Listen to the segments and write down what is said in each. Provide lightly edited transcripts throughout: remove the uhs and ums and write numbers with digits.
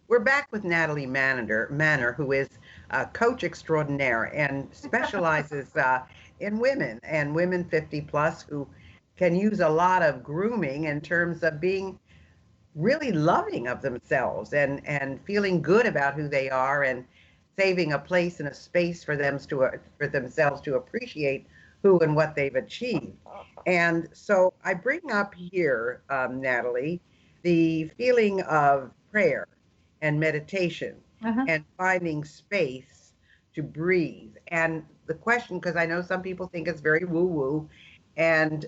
We're back with Natalie Manor, who is a coach extraordinaire and specializes in women and women 50 plus who can use a lot of grooming in terms of being really loving of themselves and feeling good about who they are and saving a place and a space for for themselves to appreciate who and what they've achieved. And so I bring up here, Natalie, the feeling of prayer and meditation Uh-huh. and finding space to breathe. And the question, because I know some people think it's very woo woo, and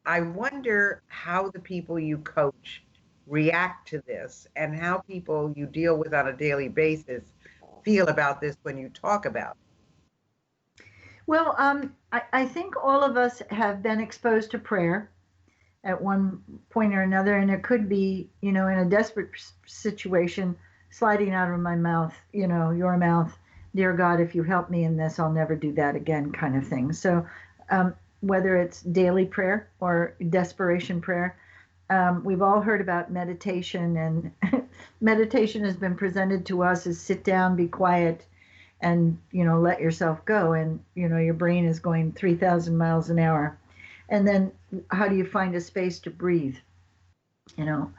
I wonder how the people you coach react to this and how people you deal with on a daily basis feel about this when you talk about Well, I think all of us have been exposed to prayer at one point or another, and it could be, in a desperate situation, sliding out of my mouth, your mouth, dear God, if you help me in this, I'll never do that again, kind of thing. So, whether it's daily prayer or desperation prayer, we've all heard about meditation, and meditation has been presented to us as sit down, be quiet, and let yourself go, and your brain is going 3,000 miles an hour. And then how do you find a space to breathe? you know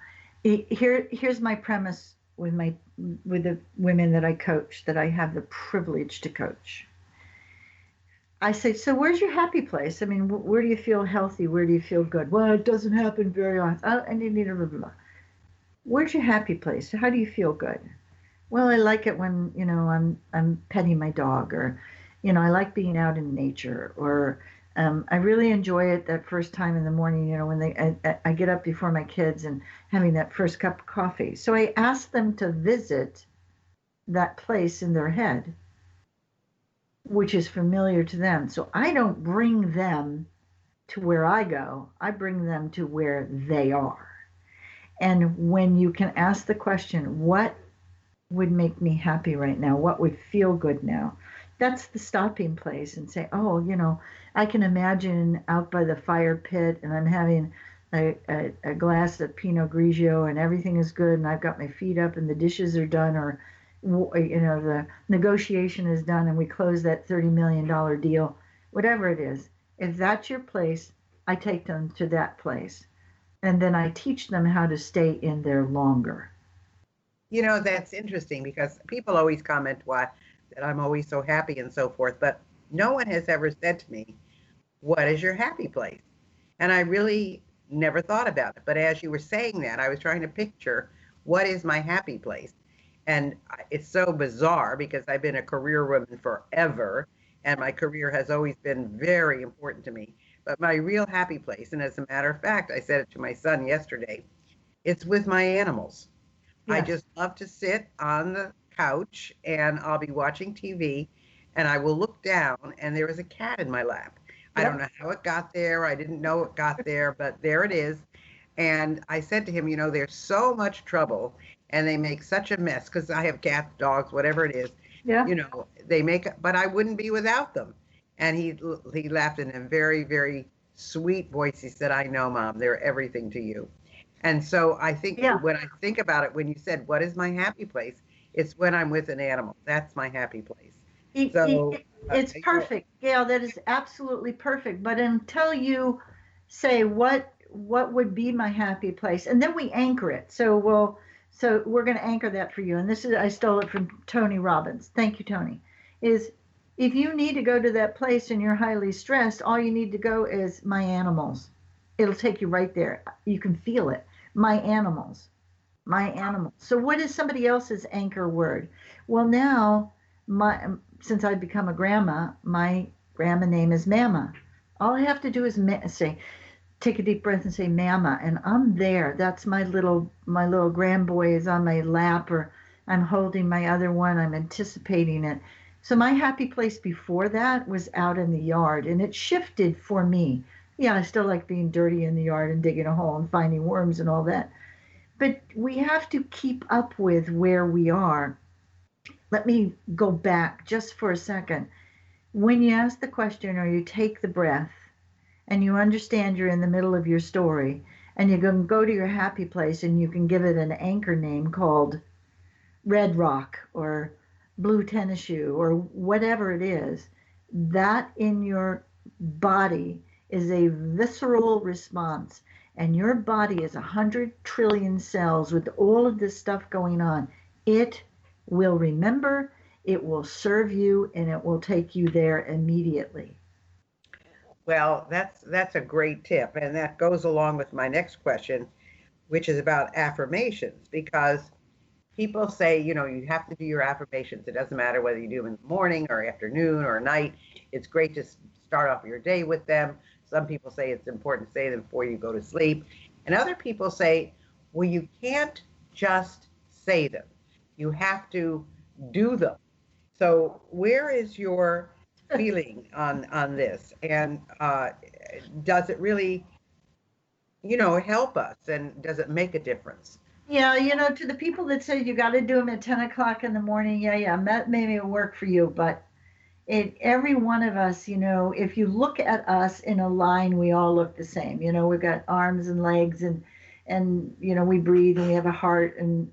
here's my premise with the women that I coach, that I have the privilege to coach. I say, so where's your happy place? I mean, where do you feel healthy? Where do you feel good? Well, it doesn't happen very often. Oh, and you need a blah, blah, blah. Where's your happy place? How do you feel good? Well, I like it when I'm petting my dog, or I like being out in nature, or I really enjoy it that first time in the morning. When I get up before my kids and having that first cup of coffee. So I ask them to visit that place in their head, which is familiar to them. So I don't bring them to where I go. I bring them to where they are. And when you can ask the question, what would make me happy right now? What would feel good now? That's the stopping place, and say, oh, I can imagine out by the fire pit, and I'm having a glass of Pinot Grigio, and everything is good, and I've got my feet up, and the dishes are done, or the negotiation is done, and we close that $30 million deal, whatever it is. If that's your place, I take them to that place, and then I teach them how to stay in there longer. That's interesting because people always comment why that I'm always so happy and so forth, but no one has ever said to me, what is your happy place? And I really never thought about it. But as you were saying that, I was trying to picture what is my happy place. And it's so bizarre because I've been a career woman forever, and my career has always been very important to me. But my real happy place, and as a matter of fact, I said it to my son yesterday, it's with my animals. I Yes. just love to sit on the couch and I'll be watching TV and I will look down and there is a cat in my lap. I don't Yep. know how it got there. I didn't know it got there, but there it is. And I said to him, there's so much trouble and they make such a mess because I have cats, dogs, whatever it is. Yeah. They make, but I wouldn't be without them. And he laughed in a very, very sweet voice. He said, I know, Mom, they're everything to you. And so I think Yeah. when I think about it, when you said, what is my happy place? It's when I'm with an animal. That's my happy place. it, it, So, it- it's perfect, Gail. That is absolutely perfect. But until you say what would be my happy place, and then we anchor it. So we're going to anchor that for you. And this is, I stole it from Tony Robbins. Thank you, Tony. Is, if you need to go to that place and you're highly stressed, all you need to go is my animals. It'll take you right there. You can feel it. My animals. My animals. So what is somebody else's anchor word? Well, now, my since I've become a grandma, my grandma name is Mama. All I have to do is say, take a deep breath and say Mama, and I'm there. That's my little grandboy is on my lap, or I'm holding my other one. I'm anticipating it. So my happy place before that was out in the yard, and it shifted for me. Yeah, I still like being dirty in the yard and digging a hole and finding worms and all that. But we have to keep up with where we are. Let me go back just for a second. When you ask the question or you take the breath and you understand you're in the middle of your story And you can go to your happy place and you can give it an anchor name called red rock or blue tennis shoe or whatever it is. That in your body is a visceral response. And your body is 100 trillion cells with all of this stuff going on. It will remember, it will serve you, and it will take you there immediately. Well, that's a great tip, and that goes along with my next question, which is about affirmations, because people say, you have to do your affirmations. It doesn't matter whether you do them in the morning or afternoon or night. It's great to start off your day with them. Some people say it's important to say them before you go to sleep. And other people say, well, you can't just say them. You have to do them. So where is your feeling on this? And does it really, help us? And does it make a difference? Yeah, to the people that say you got to do them at 10 o'clock in the morning, yeah, that maybe will work for you. But every one of us, if you look at us in a line, we all look the same. We've got arms and legs and we breathe and we have a heart and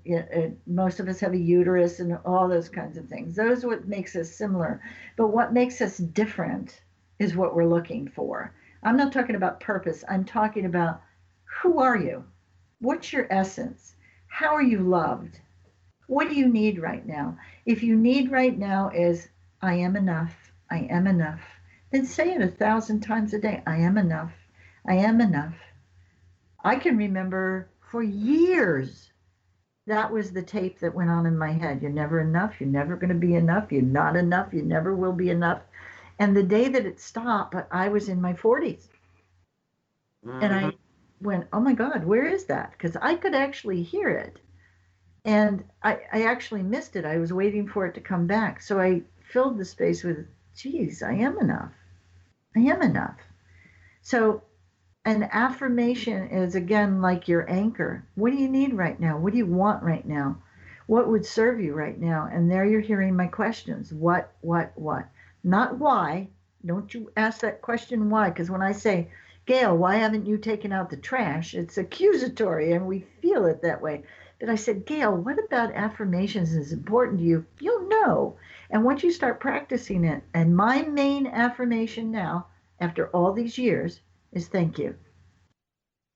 most of us have a uterus and all those kinds of things. Those are what makes us similar. But what makes us different is what we're looking for. I'm not talking about purpose. I'm talking about who are you? What's your essence? How are you loved? What do you need right now? If you need right now is, I am enough, I am enough, then say it 1,000 times a day. I am enough, I am enough. I can remember for years, that was the tape that went on in my head. You're never enough, you're never going to be enough, you're not enough, you never will be enough. And the day that it stopped, I was in my 40s. And I went, oh my God, where is that? Because I could actually hear it. And I actually missed it. I was waiting for it to come back. So I filled the space with, geez, I am enough. I am enough. So an affirmation is, again, like your anchor. What do you need right now? What do you want right now? What would serve you right now? And there you're hearing my questions. What? Not why. Don't you ask that question why. Because when I say, Gayle, why haven't you taken out the trash? It's accusatory and we feel it that way. But I said, Gayle, what about affirmations is important to you? You'll know. And once you start practicing it, and my main affirmation now, after all these years, is thank you.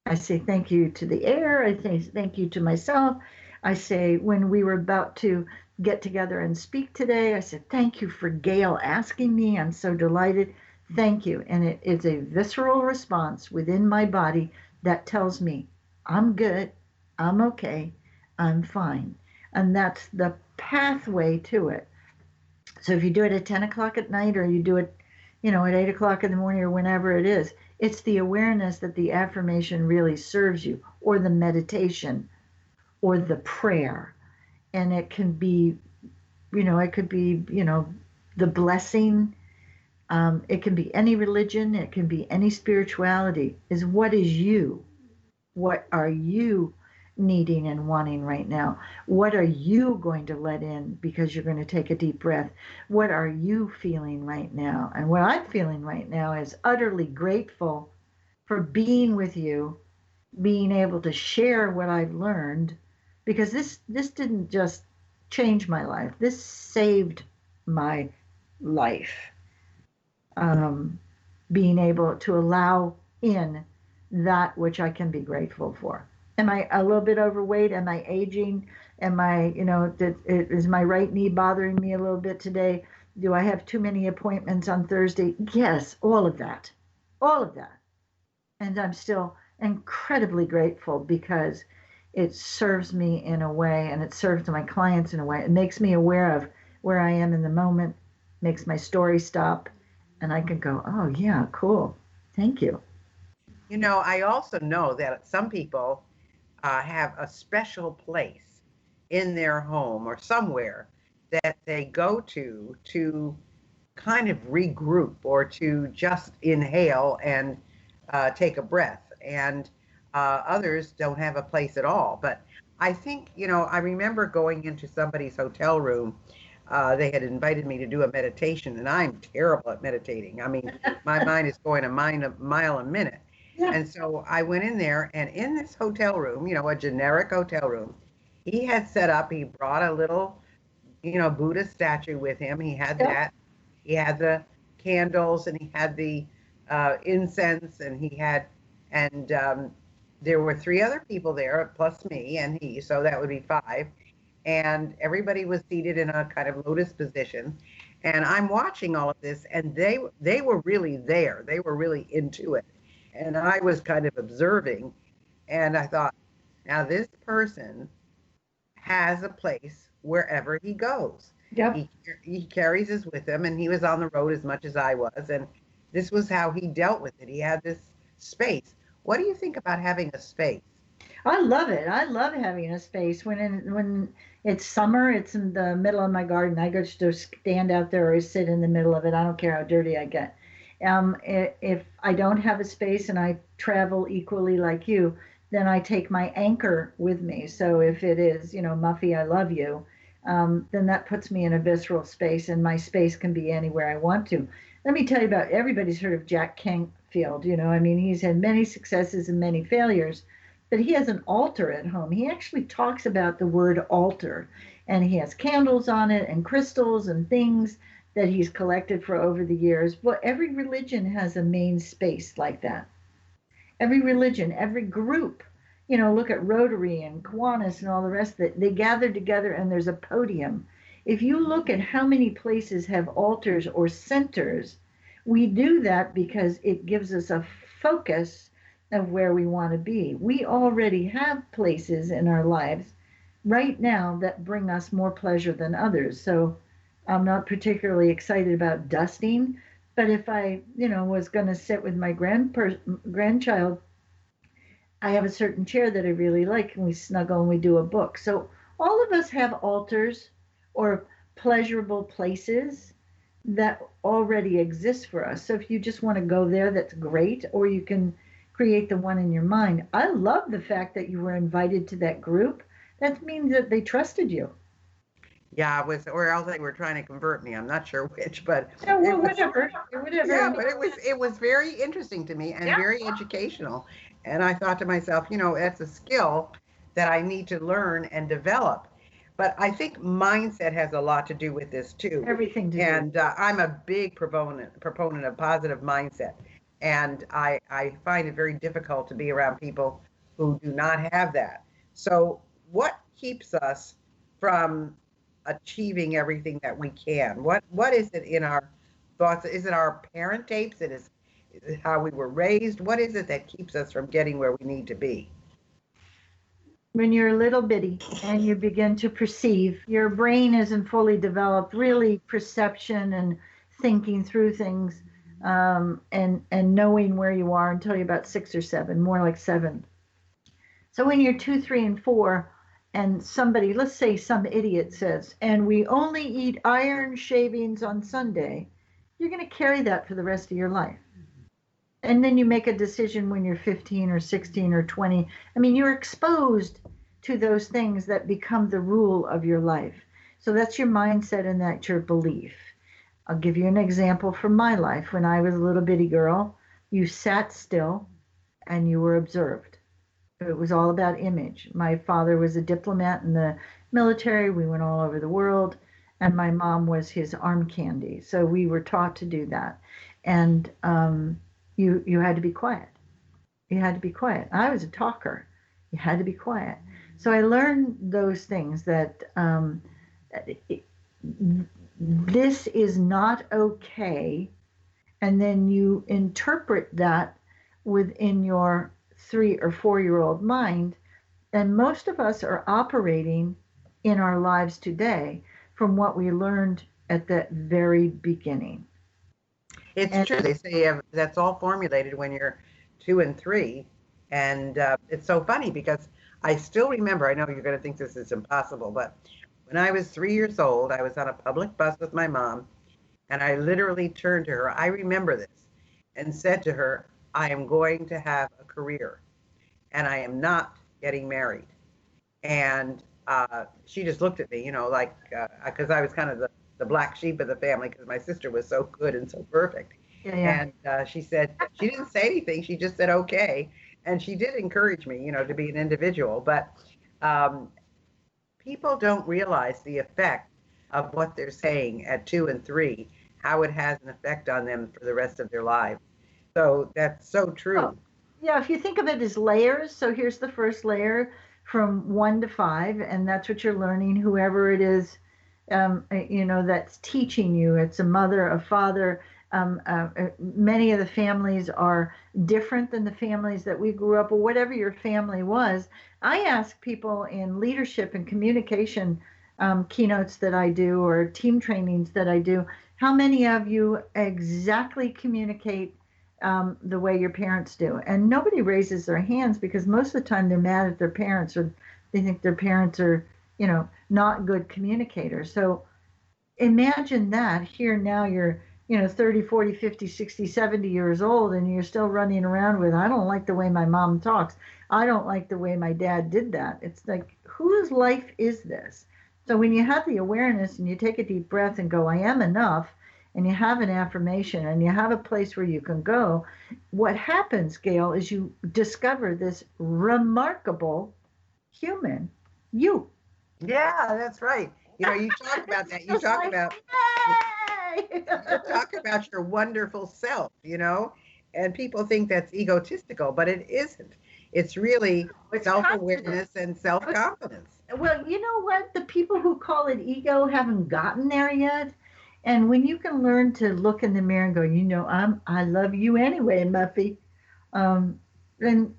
I say thank you to the air. I say thank you to myself. I say when we were about to get together and speak today, I said thank you for Gayle asking me. I'm so delighted. Thank you. And it is a visceral response within my body that tells me I'm good, I'm okay, I'm fine. And that's the pathway to it. So if you do it at 10 o'clock at night or you do it, at 8 o'clock in the morning or whenever it is, it's the awareness that the affirmation really serves you, or the meditation, or the prayer. And it can be, it could be, the blessing. It can be any religion. It can be any spirituality. Is what is you? What are you needing and wanting right now? What are you going to let in because you're going to take a deep breath? What are you feeling right now? And what I'm feeling right now is utterly grateful for being with you, being able to share what I've learned, because this didn't just change my life. This saved my life. Being able to allow in that which I can be grateful for. Am I a little bit overweight? Am I aging? Am I, is my right knee bothering me a little bit today? Do I have too many appointments on Thursday? Yes, all of that. All of that. And I'm still incredibly grateful because it serves me in a way, and it serves my clients in a way. It makes me aware of where I am in the moment, makes my story stop, and I can go, oh, yeah, cool. Thank you. I also know that some people have a special place in their home or somewhere that they go to kind of regroup or to just inhale and take a breath. And others don't have a place at all. But I think, I remember going into somebody's hotel room. They had invited me to do a meditation, and I'm terrible at meditating. I mean, my mind is going a mile a minute. Yeah. And so I went in there, and in this hotel room, a generic hotel room, he had set up, he brought a little, Buddha statue with him. He had Yeah. that. He had the candles, and he had the incense, and there were three other people there, plus me and he, so that would be five. And everybody was seated in a kind of lotus position. And I'm watching all of this, and they were really there. They were really into it. And I was kind of observing, and I thought, now this person has a place wherever he goes. Yep. He carries us with him, and he was on the road as much as I was, and this was how he dealt with it. He had this space. What do you think about having a space? I love it. I love having a space. When it's summer, it's in the middle of my garden. I go to stand out there or sit in the middle of it. I don't care how dirty I get. If I don't have a space and I travel equally like you, then I take my anchor with me. So if it is, Muffy, I love you, then that puts me in a visceral space, and my space can be anywhere I want to. Let me tell you about, everybody's heard of Jack Canfield. I mean, he's had many successes and many failures, but he has an altar at home. He actually talks about the word altar, and he has candles on it and crystals and things that he's collected for over the years. Well, every religion has a main space like that. Every religion, every group, look at Rotary and Kiwanis and all the rest of it. They gather together and there's a podium. If you look at how many places have altars or centers, we do that because it gives us a focus of where we want to be. We already have places in our lives right now that bring us more pleasure than others. So I'm not particularly excited about dusting, but if I, was going to sit with my grandchild, I have a certain chair that I really like, and we snuggle and we do a book. So all of us have altars or pleasurable places that already exist for us. So if you just want to go there, that's great, or you can create the one in your mind. I love the fact that you were invited to that group. That means that they trusted you. Yeah, it was, or else they were trying to convert me. I'm not sure which, but Oh, it well, was, whatever, yeah, whatever. but it was very interesting to me and Yeah. very educational. And I thought to myself, that's a skill that I need to learn and develop. But I think mindset has a lot to do with this too. Everything to do. And I'm a big proponent of positive mindset. And I find it very difficult to be around people who do not have that. So what keeps us from achieving everything that we can? What is it in our thoughts? Is it our parent tapes? Is it how we were raised? What is it that keeps us from getting where we need to be? When you're a little bitty and you begin to perceive, your brain isn't fully developed, really perception and thinking through things, and knowing where you are until you're about 6 or 7, more like 7. So when you're 2, 3, and 4, and somebody, let's say some idiot says, and we only eat iron shavings on Sunday, you're going to carry that for the rest of your life. And then you make a decision when you're 15 or 16 or 20. I mean, you're exposed to those things that become the rule of your life. So that's your mindset and that's your belief. I'll give you an example from my life. When I was a little bitty girl, you sat still and you were observed. It was all about image. My father was a diplomat in the military. We went all over the world. And my mom was his arm candy. So we were taught to do that. And you had to be quiet. You had to be quiet. I was a talker. You had to be quiet. So I learned those things, that this is not okay. And then you interpret that within your 3 or 4-year-old mind. And most of us are operating in our lives today from what we learned at the very beginning. It's true. They say that's all formulated when you're 2 and 3. And it's so funny because I still remember, I know you're going to think this is impossible, but when I was 3 years old, I was on a public bus with my mom, and I literally turned to her, I remember this, and said to her, I am going to have a career, and I am not getting married. And she just looked at me, like, because I was kind of the black sheep of the family because my sister was so good and so perfect. Yeah, yeah. And she said, she didn't say anything. She just said, okay. And she did encourage me, to be an individual. But um, people don't realize the effect of what they're saying at 2 and 3, how it has an effect on them for the rest of their lives. So that's so Well, true. yeah, if you think of it as layers, so here's the first layer from 1 to 5, and that's what you're learning, whoever it is, that's teaching you. It's a mother, a father. Many of the families are different than the families that we grew up, or whatever your family was. I ask people in leadership and communication keynotes that I do, or team trainings that I do, how many of you exactly communicate the way your parents do? And nobody raises their hands because most of the time they're mad at their parents, or they think their parents are, not good communicators. So imagine that here now you're, 30, 40, 50, 60, 70 years old, and you're still running around with, I don't like the way my mom talks. I don't like the way my dad did that. It's like, whose life is this? So when you have the awareness and you take a deep breath and go, I am enough, and you have an affirmation and you have a place where you can go, what happens, Gayle, is you discover this remarkable human, you. Yeah, that's right. You talk about that. You Just talk like, about hey! you talk about your wonderful self, and people think that's egotistical, but it isn't. It's really It's confidence. self-awareness and self-confidence. Well, you know what? The people who call it ego haven't gotten there yet. And when you can learn to look in the mirror and go, I love you anyway, Muffy, um, then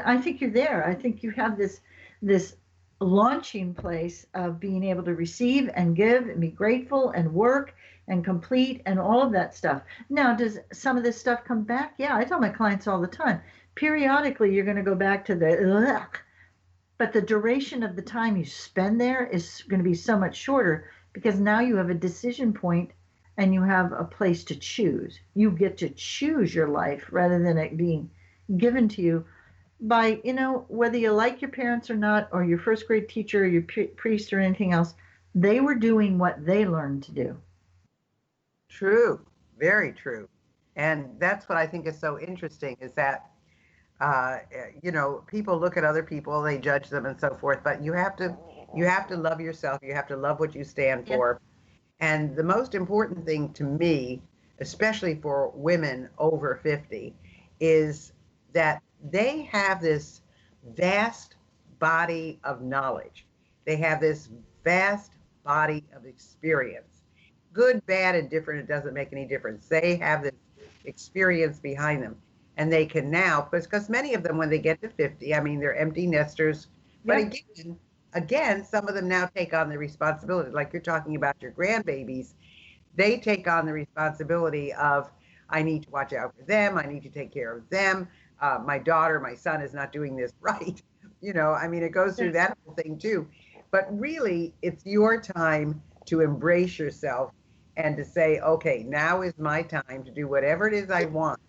I think you're there. I think you have this launching place of being able to receive and give and be grateful and work and complete and all of that stuff. Now, does some of this stuff come back? Yeah, I tell my clients all the time. Periodically, you're going to go back to the ugh, but the duration of the time you spend there is going to be so much shorter because now you have a decision point and you have a place to choose. You get to choose your life rather than it being given to you by, whether you like your parents or not, or your first grade teacher or your priest or anything else. They were doing what they learned to do. True, very true. And that's what I think is so interesting is that people look at other people, they judge them and so forth, but you have to love yourself. You have to love what you stand Yeah. for. And the most important thing to me, especially for women over 50, is that they have this vast body of knowledge. They have this vast body of experience. Good, bad, and different, it doesn't make any difference. They have this experience behind them. And they can now, because many of them, when they get to 50, I mean, they're empty nesters. But Yep. again, some of them now take on the responsibility, like you're talking about your grandbabies. They take on the responsibility of, I need to watch out for them. I need to take care of them. My daughter, my son is not doing this right. I mean, it goes through that whole thing too. But really, it's your time to embrace yourself and to say, okay, now is my time to do whatever it is I want.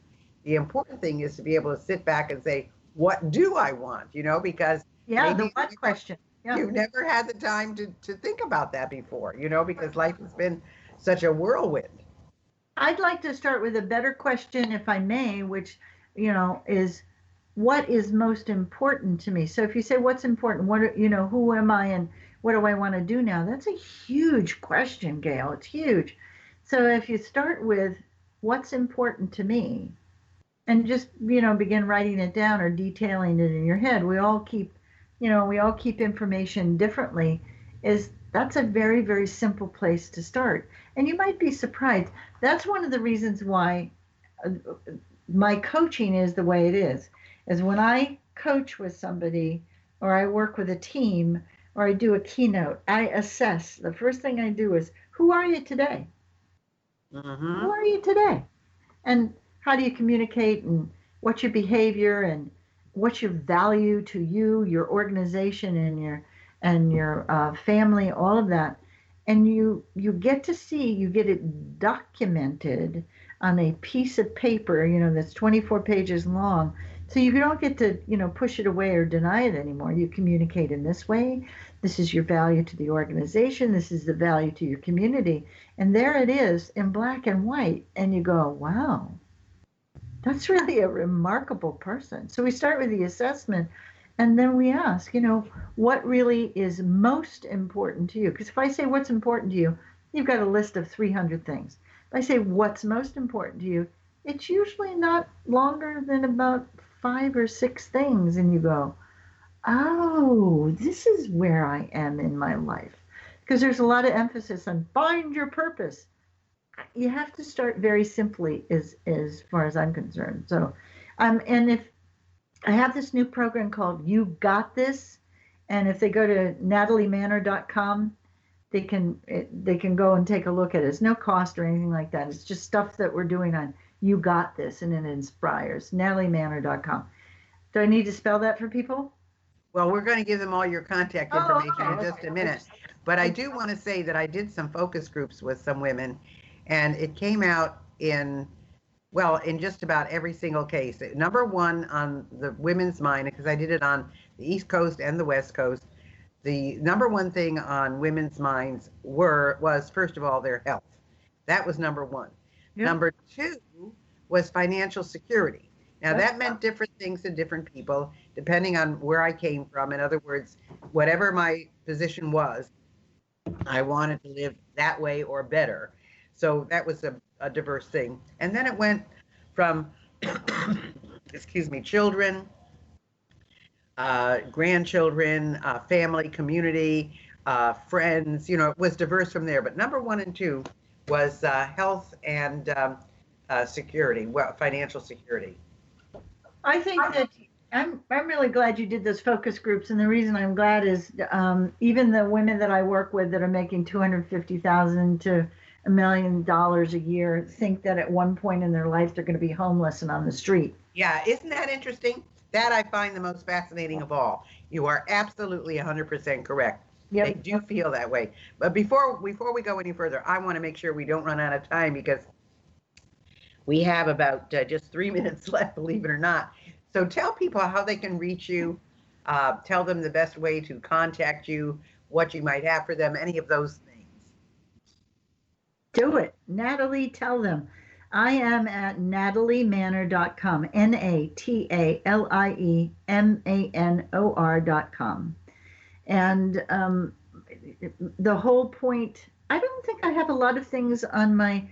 The important thing is to be able to sit back and say, what do I want? Because Yeah, the maybe what question. Yeah. you've never had the time to think about that before, because life has been such a whirlwind. I'd like to start with a better question, if I may, which, is what is most important to me? So if you say what's important, who am I and what do I want to do now? That's a huge question, Gayle. It's huge. So if you start with what's important to me and just, begin writing it down or detailing it in your head, we all keep information differently, is that's a very, very simple place to start. And you might be surprised. That's one of the reasons why uh, my coaching is the way it is when I coach with somebody or I work with a team or I do a keynote, I assess. The first thing I do is, who are you today? Who Hmm. are you today? And how do you communicate, and what's your behavior, and what's your value to you, your organization, and your family, all of that. And you get to see, you get it documented on a piece of paper, that's 24 pages long, So you don't get to, push it away or deny it anymore. You communicate in this way. This is your value to the organization. This is the value to your community. And there it is in black and white. And you go, wow, that's really a remarkable person. So we start with the assessment and then we ask, what really is most important to you? Because if I say what's important to you, you've got a list of 300 things. If I say what's most important to you, it's usually not longer than about 5 or 6 things. And you go, oh, this is where I am in my life. Because there's a lot of emphasis on find your purpose. You have to start very simply as far as I'm concerned. So, and if I have this new program called You Got This, and if they go to nataliemanor.com, they can go and take a look at it. It's no cost or anything like that. It's just stuff that we're doing on You Got This, and it inspires. nataliemanor.com. Do I need to spell that for people? Well, we're going to give them all your contact information in just a minute. But I do want to say that I did some focus groups with some women, and it came out in just about every single case. Number one on the women's mind, because I did it on the East Coast and the West Coast, the number one thing on women's minds was, first of all, their health. That was number one. Yep. Number two was financial security. Now, that meant different things to different people, depending on where I came from. In other words, whatever my position was, I wanted to live that way or better. So that was a diverse thing. And then it went from, children, grandchildren, family, community, friends, it was diverse from there. But number 1 and 2 was health and security, financial security. I think that I'm really glad you did those focus groups, and the reason I'm glad is even the women that I work with that are making $250,000 to $1 million a year think that at one point in their life they're going to be homeless and on the street. Yeah, isn't that interesting? That I find the most fascinating of all. You are absolutely 100% correct. Yep. They do feel that way. But before we go any further, I want to make sure we don't run out of time because we have about just 3 minutes left, believe it or not. So tell people how they can reach you. Tell them the best way to contact you, what you might have for them, any of those things. Do it. Natalie, tell them. I am at nataliemanor.com, NATALIEMANOR.com. And the whole point, I don't think I have a lot of things on my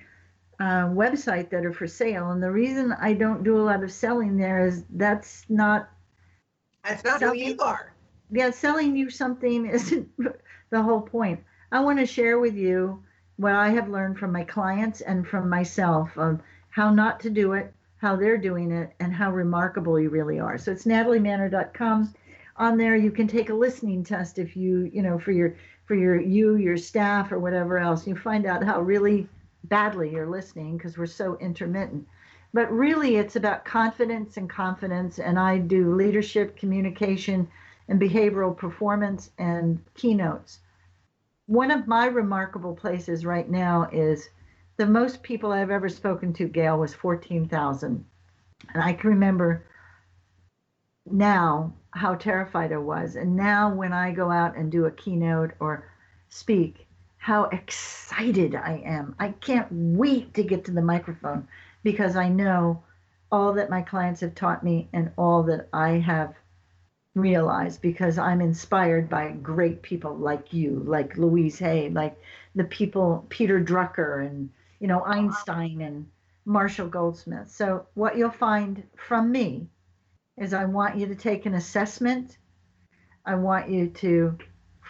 website that are for sale, and the reason I don't do a lot of selling there is that's not who you are. Yeah, selling you something isn't the whole point. I want to share with you what I have learned from my clients and from myself of how not to do it, how they're doing it, and how remarkable you really are. So it's nataliemanor.com. On there you can take a listening test if you for your staff or whatever else. You find out how really badly you're listening because we're so intermittent. But really it's about confidence, and I do leadership, communication, and behavioral performance and keynotes. One of my remarkable places right now is the most people I've ever spoken to, Gayle, was 14,000. And I can remember now how terrified I was. And now when I go out and do a keynote or speak, how excited I am. I can't wait to get to the microphone because I know all that my clients have taught me and all that I have realized because I'm inspired by great people like you, like Louise Hay, like the people, Peter Drucker and, Einstein and Marshall Goldsmith. So what you'll find from me is I want you to take an assessment. I want you to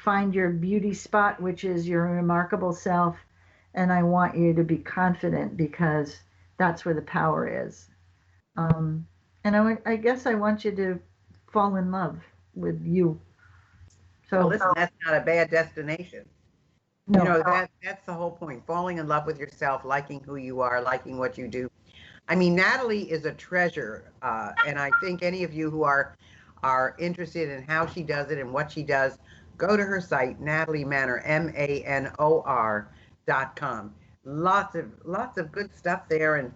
find your beauty spot, which is your remarkable self. And I want you to be confident because that's where the power is. And I guess I want you to fall in love with you. So well, listen, that's not a bad destination. No. That's the whole point. Falling in love with yourself, liking who you are, liking what you do. I mean, Natalie is a treasure. And I think any of you who are interested in how she does it and what she does, go to her site, Natalie Manor, MANOR.com. Lots of good stuff there. And,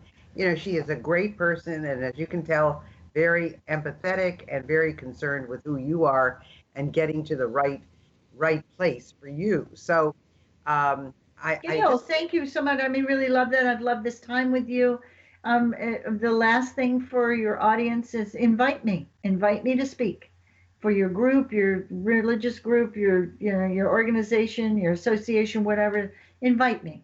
she is a great person. And as you can tell, very empathetic and very concerned with who you are and getting to the right place for you. So I Gail, just thank you so much. I mean, really love that. I've loved this time with you. The last thing for your audience is invite me to speak for your group, your religious group, your organization, your association, whatever. Invite me.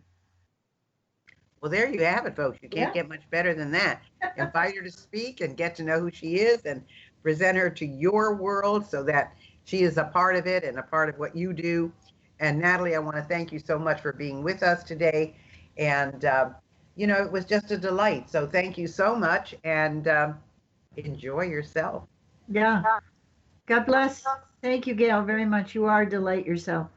well, there you have it, folks. You can't Yeah. get much better than that. Invite her to speak and get to know who she is and present her to your world so that she is a part of it and a part of what you do. And Natalie, I want to thank you so much for being with us today. And, it was just a delight. So thank you so much and enjoy yourself. Yeah. God bless. Thank you, Gail, very much. You are a delight yourself.